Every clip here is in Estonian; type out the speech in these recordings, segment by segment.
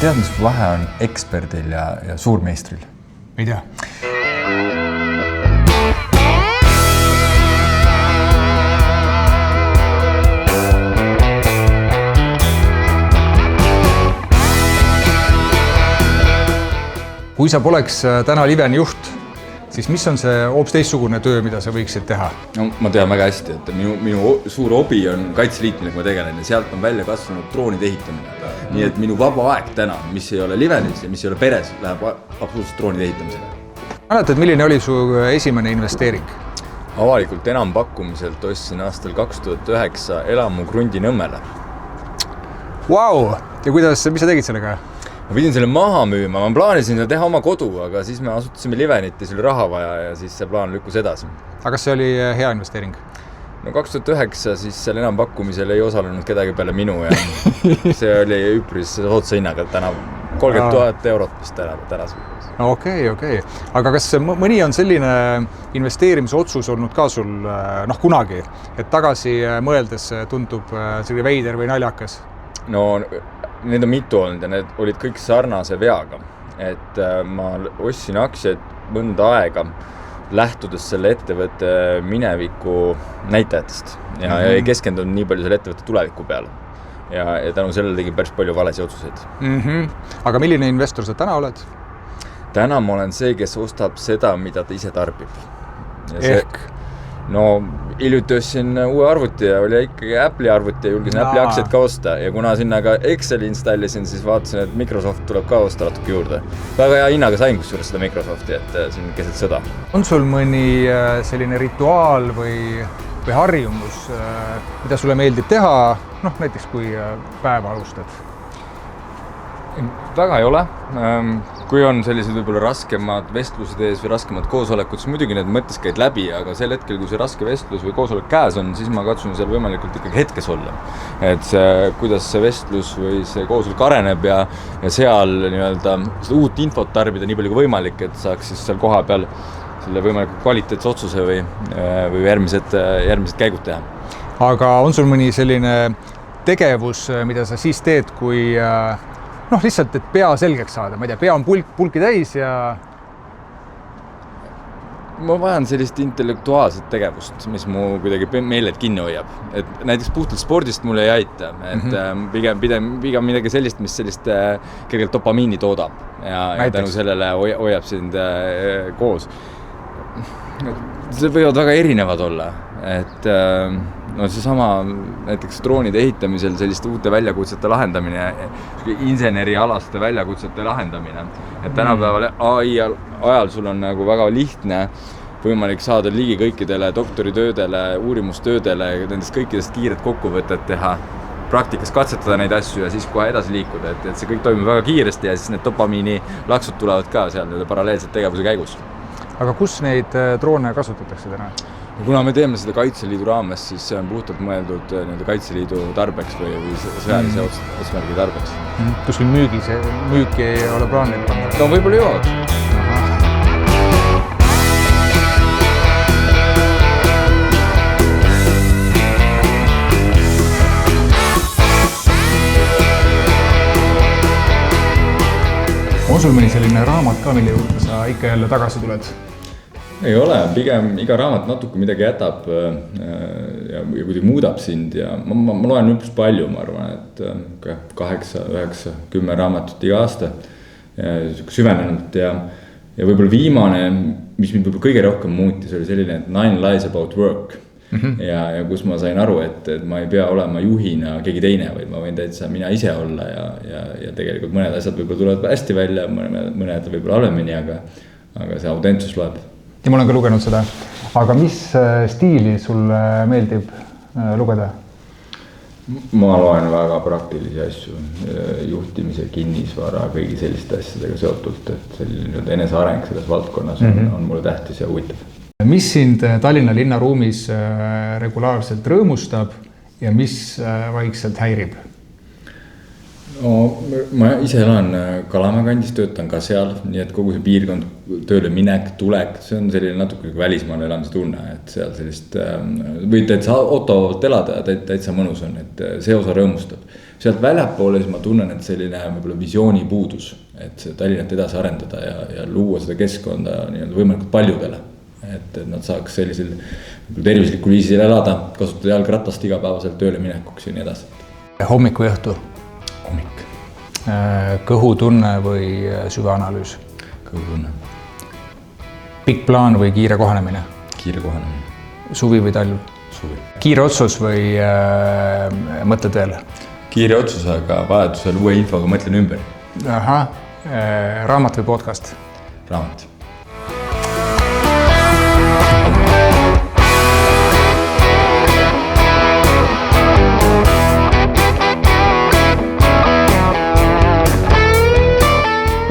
tead, mis vahe on eksperdil ja suurmeistril? Ei tea. Kui sa poleks täna Liveni juht, siis mis on see hoopis teistsugune töö, mida sa võiksid teha? No, ma tean väga hästi, et minu suur hobi on kaitseliit, millega ma tegelen ja sealt on välja kasvanud droonide ehitamine. Nii et minu vaba aeg täna, mis ei ole Livenis ja mis ei ole peres, läheb absoluutselt droonide ehitamisele. Mäletad, milline oli su esimene investeering? Avalikult enampakkumiselt ostsin aastal 2009 elamu Krundinõmmele. Vau! Ja kuidas, mis sa tegid sellega? Ma pidin selle maha müüma, ma plaanisin seda teha oma kodu, aga siis me asutasime Livenit ja see oli raha vaja ja siis see plaan lükkus edasi. Aga kas see oli hea investeering? No 2009 siis seal enampakkumisel ei osalenud kedagi peale minu ja see oli üpris soodsa hinnaga täna 30 000 eurot vist tänas. No okei. Aga kas mõni on selline investeerimisotsus olnud ka sul kunagi, et tagasi mõeldes tundub selline veider või naljakas? No need on mitu olnud ja need olid kõik sarnase veaga, et ma ostsin aktsiaid mõnda aega lähtudes selle ettevõtte mineviku näitajatest ja ei keskendunud nii palju selle ettevõtte tuleviku peale ja tänu sellele tegin päris palju valesi otsuseid. Aga milline investor sa täna oled? Täna ma olen see, kes ostab seda, mida ta ise tarbib. Ehk? No hiljuti ostsin uue arvuti ja oli ikkagi Apple'i arvuti ja julgesin Apple'i aktsiaid ka osta ja kuna sinna ka Exceli installisin, siis vaatasin, et Microsoft tuleb ka osta natuke juurde. Väga hea hinnaga sain kusjuures seda Microsofti, et siin keset sõda. On sul mõni selline rituaal või harjumus, mida sulle meeldib teha, näiteks kui päeva alustad? Väga ei ole. Kui on sellised võib-olla raskemad vestlused ees või raskemad koosolekud, siis muidugi need mõttes käid läbi, aga sel hetkel, kui see raske vestlus või koosolek käes on, siis ma katsun seal võimalikult ikkagi hetkes olla. Et kuidas see vestlus või see koosolek areneb ja seal nii-öelda uut infot tarbida nii palju kui võimalik, et saaks siis seal koha peal selle võimalikult kvaliteetse otsuse või järgmised käigud teha. Aga on sul mõni selline tegevus, mida sa siis teed, kui lihtsalt, et pea selgeks saada, ma ei tea, pea on pulki täis ja... Ma vajan sellist intellektuaalset tegevust, mis mu kuidagi meeled kinni hoiab. Et näiteks puhtalt spordist mulle ei aita, et pigem midagi sellist, mis sellist kergelt dopamiini toodab ja tänu sellele hoiab sind koos. See võivad väga erinevad olla, et seesama näiteks droonide ehitamisel selliste uute väljakutsete lahendamine, insenerialaste väljakutsete lahendamine. Et tänapäeval AI ajal sul on nagu väga lihtne võimalik saada ligi kõikidele doktoritöödele, uurimustöödele, nendest kõikidest kiiret kokkuvõtet teha, praktikas katsetada neid asju ja siis kohe edasi liikuda, et see kõik toimub väga kiiresti ja siis need dopamiini laksud tulevad ka seal paralleelselt tegevuse käigus. Aga kus neid droone kasutatakse täna? Kuna me teeme seda Kaitseliidu raames, siis see on puhtalt mõeldud Kaitseliidu tarbeks või sõjalise otsmärgi tarbeks. Kus sul müüki ei ole plaanid panna? No võib-olla jõuavad. On sul mõni selline raamat ka, mille juurde sa ikka jälle tagasi tuled? Ei ole, pigem iga raamat natuke midagi jätab ja kuidagi muudab sind ja ma loen üpris palju, ma arvan, et 8, 9, 10 raamatut iga aasta süvenenud ja võib-olla viimane, mis mind võib-olla kõige rohkem muutis, oli selline 9 Lies About Work ja kus ma sain aru, et ma ei pea olema juhina keegi teine, vaid ma võin täitsa mina ise olla ja tegelikult mõned asjad võib-olla tulevad hästi välja, mõned võib-olla halvemini, aga see autentsus loeb. Ja ma olen ka lugenud seda. Aga mis stiili sulle meeldib lugeda? Ma loen väga praktilisi asju, juhtimise, kinnisvara, kõigi selliste asjadega seotult, et selline eneseareng selles valdkonnas on mulle tähtis ja huvitav. Mis sind Tallinna linnaruumis regulaarselt rõõmustab ja mis vaikselt häirib? Ma ise elan Kalamäe kandis, töötan ka seal, nii et kogu see piirkond, tööle minek, tulek, see on selline natuke elamise elamise tunne, et seal sellist või täitsa autovalt elada ja täitsa mõnus on, et see osa rõõmustab. Sealt väljapoole siis ma tunnen, et selline võib-olla visiooni puudus, et see Tallinnat edasi arendada ja luua seda keskkonda nii-öelda võimalikult paljudele. Et nad saaks sellisel tervislikul viisil elada, kasutada jalgratast igapäevaselt tööle minekuks ja nii edasi. Hommik või õhtu? Hommik. Kõhutunne või süvaanalüüs? Kõhutunne. Pikk plaan või kiire kohanemine? Kiire kohanemine. Suvi või talv? Suvi. Kiire otsus või mõtteteel? Kiire otsus, aga vajadusel uue infoga mõtlen ümber. Raamat või podcast? Raamat.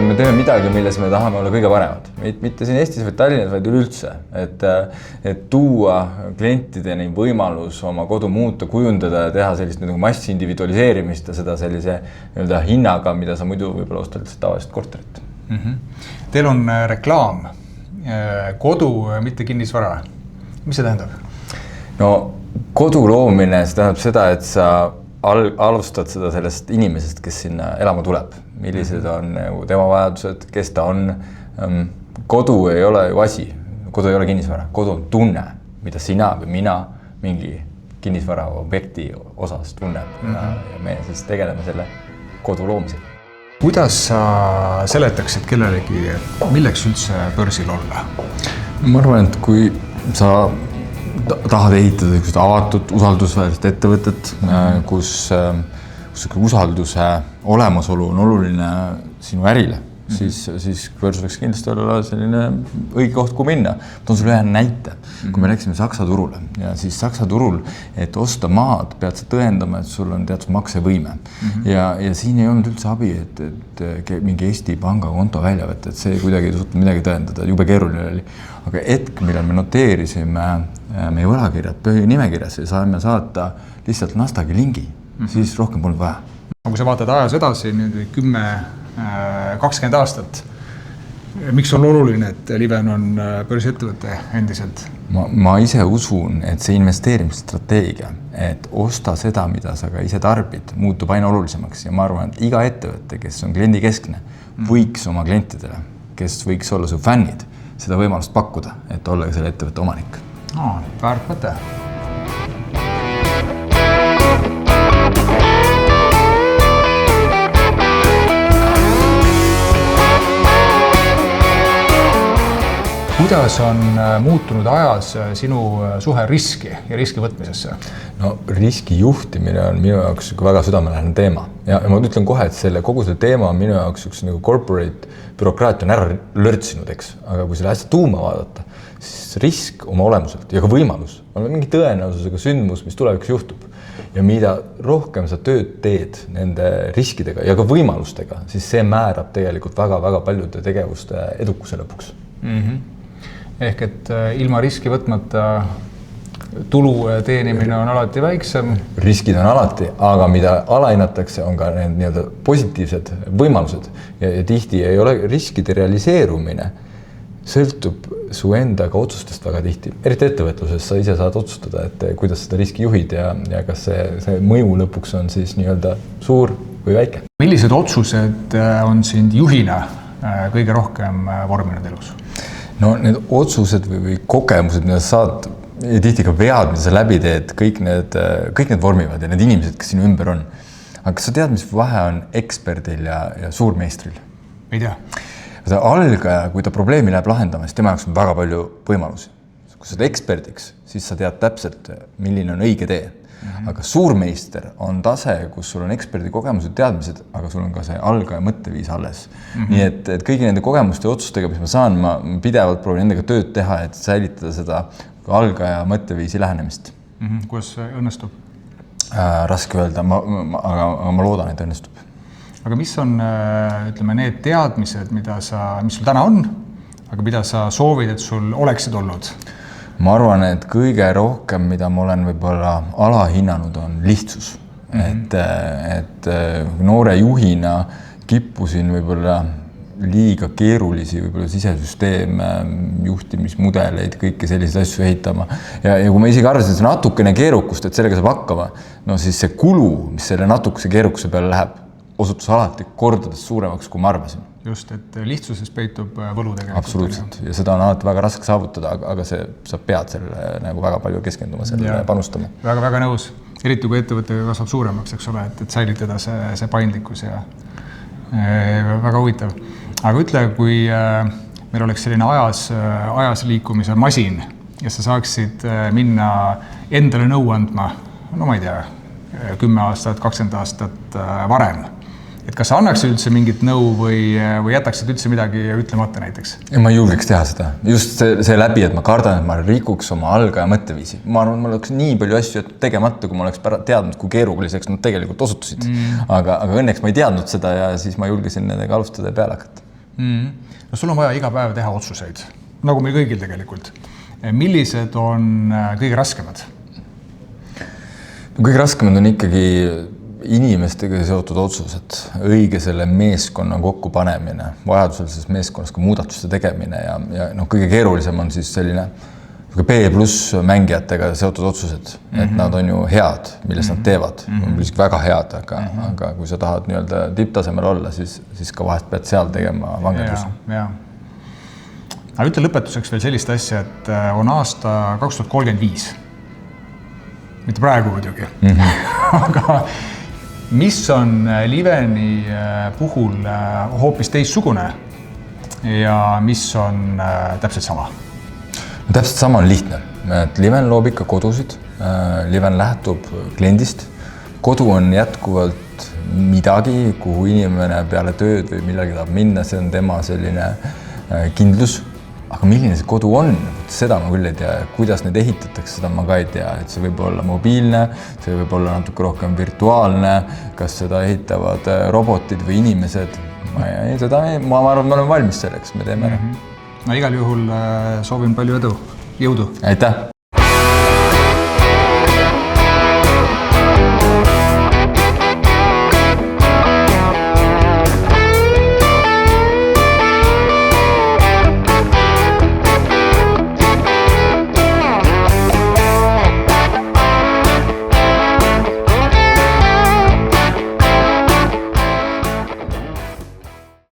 Me teeme midagi, milles me tahame olla kõige paremad. Mitte siin Eestis või Tallinnas, vaid üleüldse. Et tuua klientideni võimalus oma kodu muuta, kujundada ja teha sellist massi individualiseerimist ja seda sellise hinnaga, mida sa muidu võib-olla ostad tavaliselt korterit. Teil on reklaam, kodu, mitte kinnisvara. Mis see tähendab? No kodu loomine, see tähendab seda, et sa alustad seda sellest inimesest, kes sinna elama tuleb. Millised on tema vajadused, kes ta on. Kodu ei ole ju asi, kodu ei ole kinnisvara, kodu on tunne, mida sina või mina mingi kinnisvara objekti osas tunneb ja me siis tegeleme selle kodu loomisega. Kuidas sa seletaksid kellelegi, milleks üldse börsil olla? Ma arvan, et kui sa tahad ehitada avatud, usaldusväärset ettevõtet, kus usalduse olemasolu on oluline sinu ärile, siis börs võiks kindlasti olla selline õige koht, kuhu minna. Toon sulle ühe näite. Kui me läksime Saksa turule ja siis Saksa turul, et osta maad, pead sa tõendama, et sul on teatud maksevõime. Ja siin ei olnud üldse abi, et mingi Eesti pangakonto välja võtta, et see kuidagi ei suutnud midagi tõendada, jube keeruline oli. Aga hetk, millal me noteerisime meie võlakirjad nimekirjas ja saime saata lihtsalt Nastagi lingi, siis rohkem polnud vaja. Kui sa vaatad ajas edasi, nüüd 10-20 aastat, miks on oluline, et Liven on börsiettevõte endiselt? Ma ise usun, et see investeerimisstrateegia, et osta seda, mida sa ka ise tarbid, muutub aina olulisemaks ja ma arvan, et iga ettevõte, kes on kliendikeskne, võiks oma klientidele, kes võiks olla su fännid, seda võimalust pakkuda, et olla ka selle ettevõtte omanik. Väärt mõte. Kuidas on muutunud ajas sinu suhe riski ja riski võtmisesse? No riski juhtimine on minu jaoks väga südamelähedane teema ja ma ütlen kohe, et kogu selle teema on minu jaoks üks corporate bürokraatia on ära lörtsinud, eks. Aga kui selle asja tuuma vaadata, siis risk oma olemuselt ja ka võimalus on mingi tõenäosusega sündmus, mis tulevikus juhtub. Ja mida rohkem sa tööd teed nende riskidega ja ka võimalustega, siis see määrab tegelikult väga-väga paljude tegevuste edukuse lõpuks. Ehk et ilma riski võtmata tulu teenimine on alati väiksem. Riskid on alati, aga mida alahinnatakse, on ka need nii-öelda positiivsed võimalused. Ja tihti ei ole riskide realiseerumine, sõltub su endaga otsustest väga tihti. Eriti ettevõtluses sa ise saad otsustada, et kuidas seda riski juhid ja kas see mõju lõpuks on siis nii-öelda suur või väike. Millised otsused on sind juhina kõige rohkem vorminud elus? No need otsused või kogemused, mida sa saad, ja tihti ka vead, mida sa läbi teed, kõik need vormivad ja need inimesed, kes sinu ümber on. Aga kas sa tead, mis vahe on eksperdil ja suurmeistril? Ei tea. Algaja, kui ta probleemi läheb lahendama, siis tema jaoks on väga palju võimalusi. Kui sa oled eksperdiks, siis sa tead täpselt, milline on õige tee. Aga suurmeister on tase, kus sul on eksperdi kogemused, teadmised, aga sul on ka see algaja mõtteviis alles. Nii et kõigi nende kogemuste ja otsustega, mis ma saan, ma pidevalt proovin nendega tööd teha, et säilitada seda algaja mõtteviisi lähenemist. Kuidas õnnestub? Raske öelda, aga ma loodan, et õnnestub. Aga mis on, ütleme, need teadmised, mis sul täna on, aga mida sa soovid, et sul oleksid olnud? Ma arvan, et kõige rohkem, mida ma olen võib-olla alahinnanud, on lihtsus. et noore juhina kippusin võib-olla liiga keerulisi võib-olla sisesüsteeme, juhtimismudeleid, kõiki selliseid asju ehitama. Ja kui ma isegi arvasin, et see natukene keerukust, et sellega saab hakkama, no siis see kulu, mis selle natukese keerukuse peale läheb, osutus alati kordades suuremaks, kui ma arvasin. Just, et lihtsuses peitub võlu tegelikult. Absoluutselt. Ja seda on alati väga raske saavutada, aga sa pead selle nagu väga palju keskenduma, selle panustama. Väga nõus. Eriti kui ettevõte kasvab suuremaks, eks ole, et säilitada see paindlikkus ja väga huvitav. Aga ütle, kui meil oleks selline ajas liikumise masin ja sa saaksid minna endale nõu andma, no ma ei tea, 10 aastat, 20 aastat varem. Et kas sa annaks üldse mingit nõu või jätaksid üldse midagi ütlemata näiteks? Ja ma ei julgeks teha seda. Just see läbi, et ma kardan, et ma rikuks oma algaja mõtteviisi. Ma arvan, et mul oleks nii palju asju tegemata, kui ma oleks teadnud, kui keeruliseks nad tegelikult osutusid. Aga õnneks ma ei teadnud seda ja siis ma julgesin nendega alustada ja peale hakata. No sul on vaja iga päev teha otsuseid, nagu meil kõigil tegelikult. Millised on kõige raskemad? Kõige raskemad on ikkagi inimestega seotud otsused, õige selle meeskonna kokkupanemine, vajadusel siis meeskonnas ka muudatuste tegemine ja kõige keerulisem on siis selline B+ mängijatega seotud otsused, et nad on ju head, milles nad teevad, on väga head, aga kui sa tahad nii-öelda tipptasemel olla, siis ka vahest pead seal tegema vangenduse. Aga ütle lõpetuseks veel sellist asja, et on aasta 2035. Mitte praegu muidugi. Aga mis on Liveni puhul hoopis teistsugune ja mis on täpselt sama? Täpselt sama on lihtne, et Liven loob ikka kodusid, Liven lähtub kliendist, kodu on jätkuvalt midagi, kuhu inimene peale tööd või millegi tahab minna, see on tema selline kindlus, aga milline see kodu on, seda ma küll ei tea, kuidas need ehitatakse, seda ma ka ei tea, et see võib olla mobiilne, see võib olla natuke rohkem virtuaalne, kas seda ehitavad robotid või inimesed, ma arvan, me oleme valmis selleks, me teeme ära. No igal juhul soovin palju edu, jõudu! Aitäh!